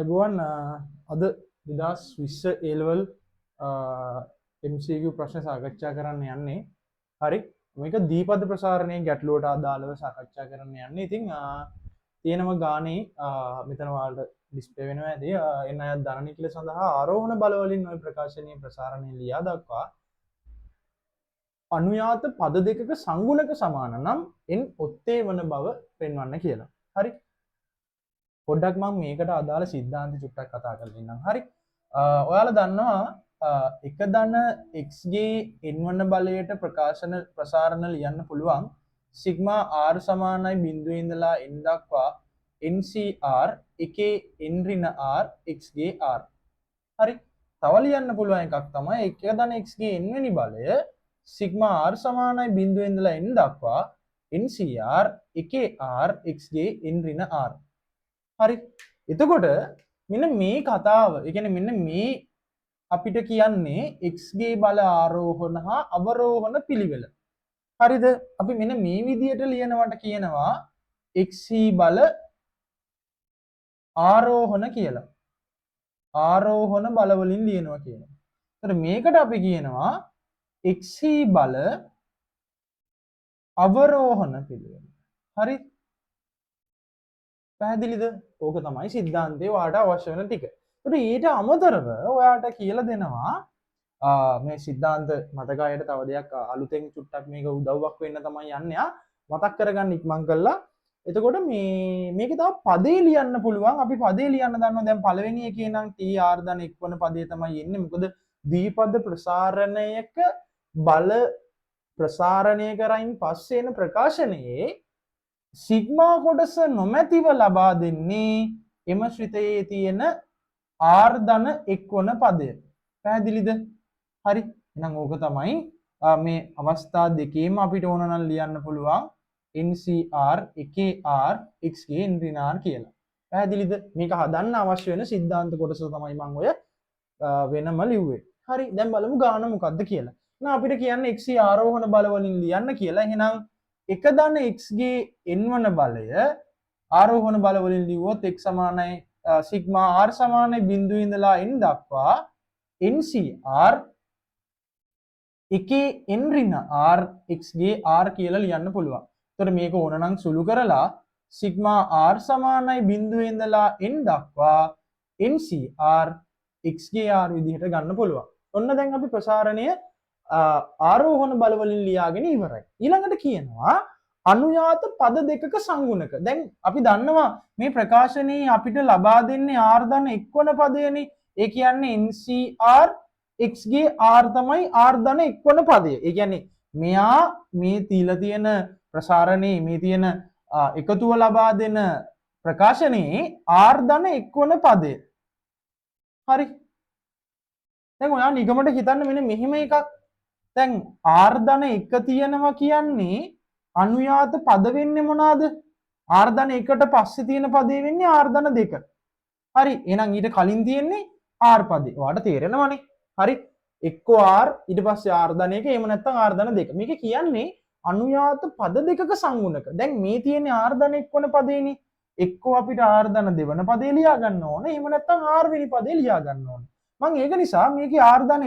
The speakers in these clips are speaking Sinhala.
ගුවන් අද 2020 A-level MCQ ප්‍රශ්න සාකච්ඡා කරන්න යන්නේ. හරි. මේක දීපද ප්‍රසාරණයේ ගැටලුවට අදාළව සාකච්ඡා කරන්න යන්නේ. ඉතින් තියෙනම ගානේ මෙතන ඔයාලට ඩිස්ප්ලේ වෙනවා ඇති. එන්න අය ධන නිඛිල සඳහා ආරෝහණ බල වලින් ওই ප්‍රකාශනීය ප්‍රසාරණය ලියා දක්වා අනුයාත පද දෙකක සංගුණක සමාන නම් n ඔත්තේ වන බව පෙන්වන්න කියලා. හරි. පොඩ්ඩක් මම මේකට අදාළ සිද්ධාන්ත චුට්ටක් කතා කරලා ඉන්නම්. හරි. ඔයාලා දන්නවා එක ධන x ගේ n වන බලයට ප්‍රසාරණ ලියන්න පුළුවන් සිග්මා r සමානයි 0 ඉඳලා n දක්වා ncr එකේ n ඍණ r x ගේ r. හරි. තව ලියන්න පුළුවන් එකක් තමයි එක ධන x ගේ n වෙනි බලය සිග්මා r සමානයි 0 ඉඳලා n දක්වා ncr එකේ r x ගේ n ඍණ r. හරි. එතකොට මෙන්න මේ කතාව, ඒ කියන්නේ මෙන්න මේ අපිට කියන්නේ x ගේ බල ආරෝහණ හා අවරෝහණ පිළිවෙල. හරිද? අපි මෙන්න මේ විදියට ලියනවට කියනවා x බල ආරෝහණ කියලා. ආරෝහණ බල වලින් ලියනවා කියනවා. ඒතර මේකට අපි කියනවා x බල අවරෝහණ පිළිවෙල. හරි? පැහැදිලිද? ඕක තමයි සිද්ධාන්තේ ඔයාලට අවශ්‍ය වෙන ටික. ඒකට ඊට අමතරව ඔයාලට කියලා දෙනවා මේ සිද්ධාන්ත මතකයට තව දෙයක් අලුතෙන් චුට්ටක් මේක උදව්වක් වෙන්න තමයි යන්නේ. මතක් කරගන්න ඉක්මන් කළා. එතකොට මේකේ තව පදේ ලියන්න පුළුවන්. අපි පදේ ලියන්න දන්නවා. දැන් පළවෙනි එකේ නම් tr ධන එක් වන පදේ තමයි එන්නේ. මොකද ද්විපද ප්‍රසාරණයක බල ප්‍රසාරණය කරයින් පස්සේ එන ප්‍රකාශනයේ සිග්මා කොටස නොමැතිව ලබා දෙන්නේ එම ශ්‍රිතයේ තියෙන r ධන එක් වන පදය. පැහැදිලිද? හරි. එහෙනම් ඕක තමයි මේ අවස්ථා දෙකේම අපිට ඕන නම් ලියන්න පුළුවන් ncr එකේ r x ගේ n ඍණ r කියලා. පැහැදිලිද? මේක හදන්න අවශ්‍ය වෙන සිද්ධාන්ත කොටස තමයි මම ඔය වෙනම ලිව්වේ. හරි. දැන් බලමු ගාන මොකද්ද කියලා. එහෙනම් අපිට කියන්නේ x ආරෝහණ බල වලින් ලියන්න කියලා. එහෙනම් එක ධන x ගේ n වන බලය ආරෝහණ බල වලින් ලිව්වොත් x සමානයි සිග්මා r සමානයි 0 ඉඳලා n දක්වා ncr එකේ n ඍණ r x ගේ r කියලා ලියන්න පුළුවන්. එතකොට මේක ඕන නම් සුළු කරලා සිග්මා r සමානයි 0 ඉඳලා n දක්වා ncr x ගේ r විදිහට ගන්න පුළුවන්. ඔන්න දැන් අපි ප්‍රසාරණය ආරෝහණ බල වලින් ලියාගෙන ඉවරයි. ඊළඟට කියනවා අනුයාත පද දෙකක සංගුණක. දැන් අපි දන්නවා මේ ප්‍රකාශනයේ අපිට ලබා දෙන්නේ r ධන එක් වන පදයනේ. ඒ කියන්නේ ncr x ගේ r තමයි r ධන එක් වන පදය. ඒ කියන්නේ මෙයා මේ තීලා තියෙන ප්‍රසාරණයේ මේ තියෙන එකතුව ලබා දෙන ප්‍රකාශනයේ r ධන එක් වන පදය. හරි. දැන් ඔයා නිගමනට හිතන්න මෙන්න මෙහෙම එකක්. දැන් r ධන 1 තියෙනවා කියන්නේ අනුයාත පද වෙන්නේ මොනවාද? r ධන 1ට පස්සේ තියෙන පදේ වෙන්නේ r ධන 2. හරි. එහෙනම් ඊට කලින් තියෙන්නේ r පදේ. ඔයාලට තේරෙනවනේ. හරි. එක්ක r ඊට පස්සේ r ධන 1 එහෙම නැත්නම් r ධන 2. මේක කියන්නේ අනුයාත පද දෙකක සංගුණක. දැන් මේ තියෙන්නේ r ධන 1 වන පදේනේ. එක්කෝ අපිට r ධන 2 වන පදේ ලියා ගන්න ඕනේ. එහෙම නැත්නම් r වෙනි පදේ ලියා ගන්න ඕනේ. මම ඒක නිසා මේකේ r ධන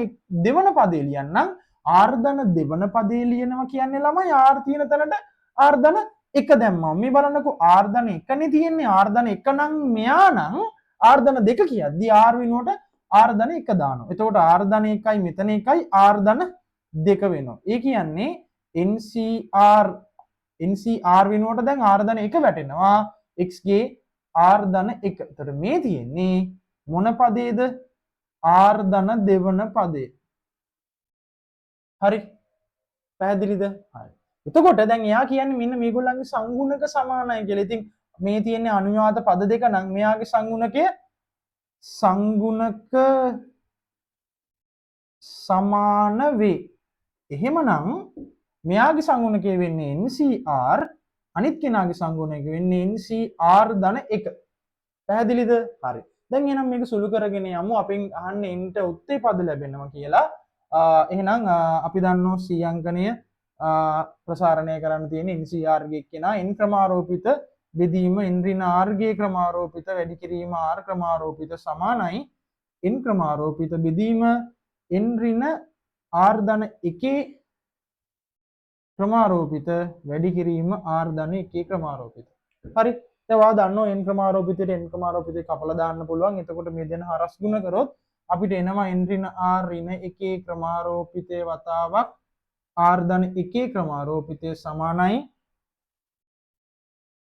2 වන පදේ ලියන්නම්. r ධන 2 වන පදේ ලියනවා කියන්නේ ළමයි r තියෙන තැනට r ධන 1 දැම්මම මේ බලන්නකෝ r ධන 1 නේ තියෙන්නේ. r ධන 1 නම් මෙයා නම් r ධන 2 කියද්දි r වෙනුවට r ධන 1 දානවා. එතකොට r ධන 1යි මෙතන 1යි r ධන 2 වෙනවා. ඒ කියන්නේ ncr වෙනුවට දැන් r ධන 1 වැටෙනවා x ගේ r ධන 1. එතකොට මේ තියෙන්නේ මොන පදේද? r ධන 2 වන පදේ. හරි. පැහැදිලිද? හරි. එතකොට දැන් එයා කියන්නේ මෙන්න මේගොල්ලන්ගේ සංගුණක සමානයි කියලා. ඉතින් මේ තියෙන්නේ අනුයාත පද දෙක නම් මෙයාගේ සංගුණකය සංගුණක සමාන වේ. එහෙමනම් මෙයාගේ සංගුණකය වෙන්නේ ncr, අනිත් කෙනාගේ සංගුණකය වෙන්නේ ncr ධන 1. පැහැදිලිද? හරි. දැන් එහෙනම් මේක සුළු කරගෙන යමු. අපෙන් අහන්නේ nt උත්තේ පද ලැබෙනවා කියලා. එහෙනම් අපි දන්නවා C අංකණය ප්‍රසාරණය කරන්න තියෙන ncr ගේ කෙනා n ක්‍රමාරෝපිත බෙදීම n ඍණ r ගේ ක්‍රමාරෝපිත වැඩි කිරීම r ක්‍රමාරෝපිත සමානයි n ක්‍රමාරෝපිත බෙදීම n ඍණ r ධන 1 ක්‍රමාරෝපිත වැඩි කිරීම r ධන 1 ක්‍රමාරෝපිත. හරි. දැන් ඔයා දන්නවා n ක්‍රමාරෝපිතයට n ක්‍රමාරෝපිතේ කපලා දාන්න පුළුවන්. එතකොට මේ දෙන හරස් ගුණ කරොත් අපිට එනවා n ඍණ r ඍණ 1 ක්‍රමාරෝපිතේ වතාවක් r ධන 1 ක්‍රමාරෝපිතේ සමානයි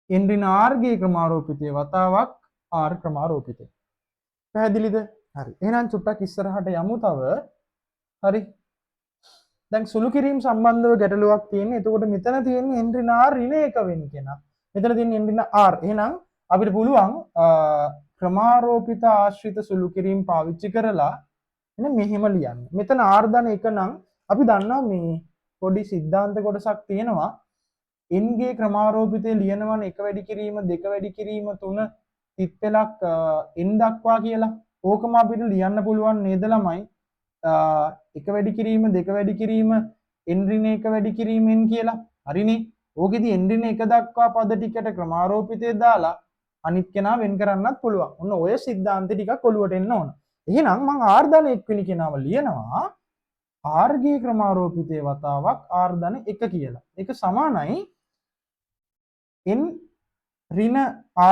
n ඍණ r ගේ ක්‍රමාරෝපිතේ වතාවක් r ක්‍රමාරෝපිතේ. පැහැදිලිද? හරි. එහෙනම් චුට්ටක් ඉස්සරහට යමු තව. හරි. දැන් සුළු කිරීම සම්බන්ධව ගැටලුවක් තියෙනවා. එතකොට මෙතන තියෙන්නේ n ඍණ r ඍණ 1 වෙන්න කෙනා. මෙතන තියෙන්නේ n ඍණ r. එහෙනම් අපිට පුළුවන් ක්‍රමාරෝපිත ආශ්‍රිත සුළු කිරීම පාවිච්චි කරලා එන්න මෙහෙම ලියන්න. මෙතන r ධන 1 නම් අපි දන්නවා මේ පොඩි સિદ્ધාන්ත කොටසක් තියෙනවා. n ගේ ක්‍රමාරෝපිතේ ලියනවන 1 වැඩි කිරීම 2 වැඩි කිරීම 3 තිත්පලක් n දක්වා කියලා. ඕකම අපිට ලියන්න පුළුවන් නේද ළමයි? 1 වැඩි කිරීම 2 වැඩි කිරීම n ඍණ 1 වැඩි කිරීම n කියලා. හරිනේ. ඕකෙදි n ඍණ 1 දක්වා පද ටිකට ක්‍රමාරෝපිතේ දාලා අනිත් කෙනා වෙන් කරන්නත් පුළුවන්. ඔන්න ඔය સિદ્ધාන්ත ටිකක් ඔලුවට එන්න ඕන. එහෙනම් මම r ධන 1 වෙනි කෙනාව ලියනවා r ගේ ක්‍රමාරෝපිතේ වතාවක් r ධන 1 කියලා. ඒක සමානයි n ඍණ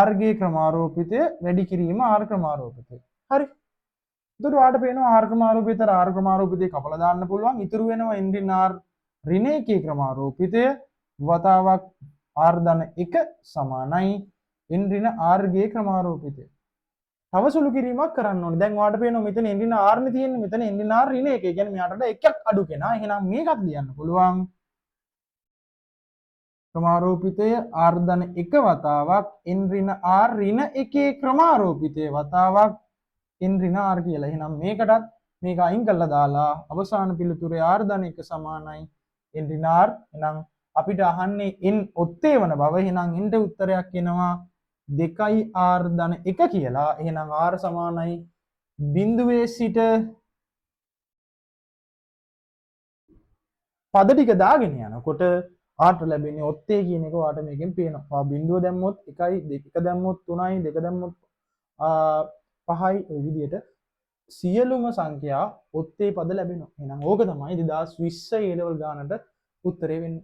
r ගේ ක්‍රමාරෝපිතය වැඩි කිරීම r ක්‍රමාරෝපිතය. හරි. එතකොට ඔයාලට පේනවා r ක්‍රමාරෝපිතයට r ක්‍රමාරෝපිතේ කපලා දාන්න පුළුවන්. ඉතුරු වෙනවා n ඍණ r ඍණ 1 ක්‍රමාරෝපිතය වතාවක් r ධන 1 සමානයි n ඍණ r ගේ ක්‍රමාරෝපිතය. තව සුළු කිරීමක් කරන්න ඕනේ. දැන් ඔයාලට පේනවා මෙතන n ඍණ r නේ තියෙන්නේ. මෙතන n ඍණ r ඍණ 1. ඒ කියන්නේ මෙයාට වඩා එකක් අඩු කෙනා. එහෙනම් මේකත් ලියන්න පුළුවන්. ක්‍රමාරෝපිතය r ධන 1 වතාවක් n ඍණ r ඍණ 1 ක්‍රමාරෝපිතය වතාවක් n ඍණ r කියලා. එහෙනම් මේකටත් මේක අයින් කරලා දාලා අවසාන පිළිතුරේ r ධන 1 සමානයි n ඍණ r. එහෙනම් අපිට අහන්නේ n ඔත්තේ වන බව. එහෙනම් n ට උත්තරයක් එනවා 2 r ධන 1 කියලා. එහෙනම් r සමානයි බිඳුවේ සිට පද ටික දාගෙන යනකොට ආට ලැබෙන්නේ ඔත්තේ කියන එක ඔයාලට මේකෙන් පේනවා. බිඳුව දැම්මොත් 1යි 2 දැම්මොත් 3යි 2 දැම්මොත් 5යි ඔය විදිහට සියලුම සංඛ්‍යා ඔත්තේ පද ලැබෙනවා. එහෙනම් ඕක තමයි 2020 A level ගානට උත්තරේ වෙන්නේ.